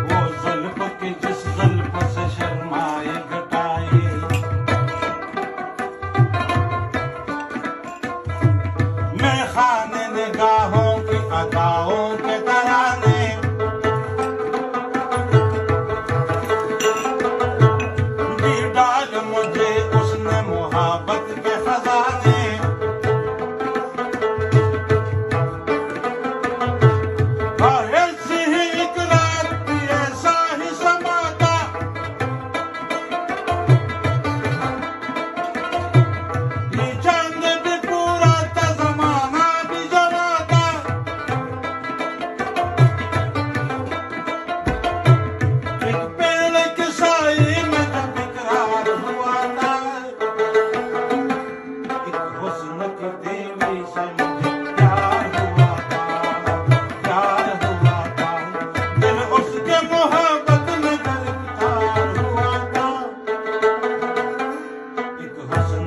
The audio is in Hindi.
वो जुल्फ की जिस जुल्फ से शर्माए घटाए, मैं खाने निगाहों की अदाओं के तराने, दी डाल मुझे उसने मोहब्बत के खजाने, और ऐसी ही एक रात भी ऐसा ही समा था, ये चांद भी पूरा था, जमाना भी जवा था, एक पेड़ की साई में जब इकरार हुआ था, एक हुस्न की देवी से मुझे प्यार हुआ था, प्यार हुआ था, दिल उसके मोहब्बत में गिरफ्तार हुआ था, एक हुस्न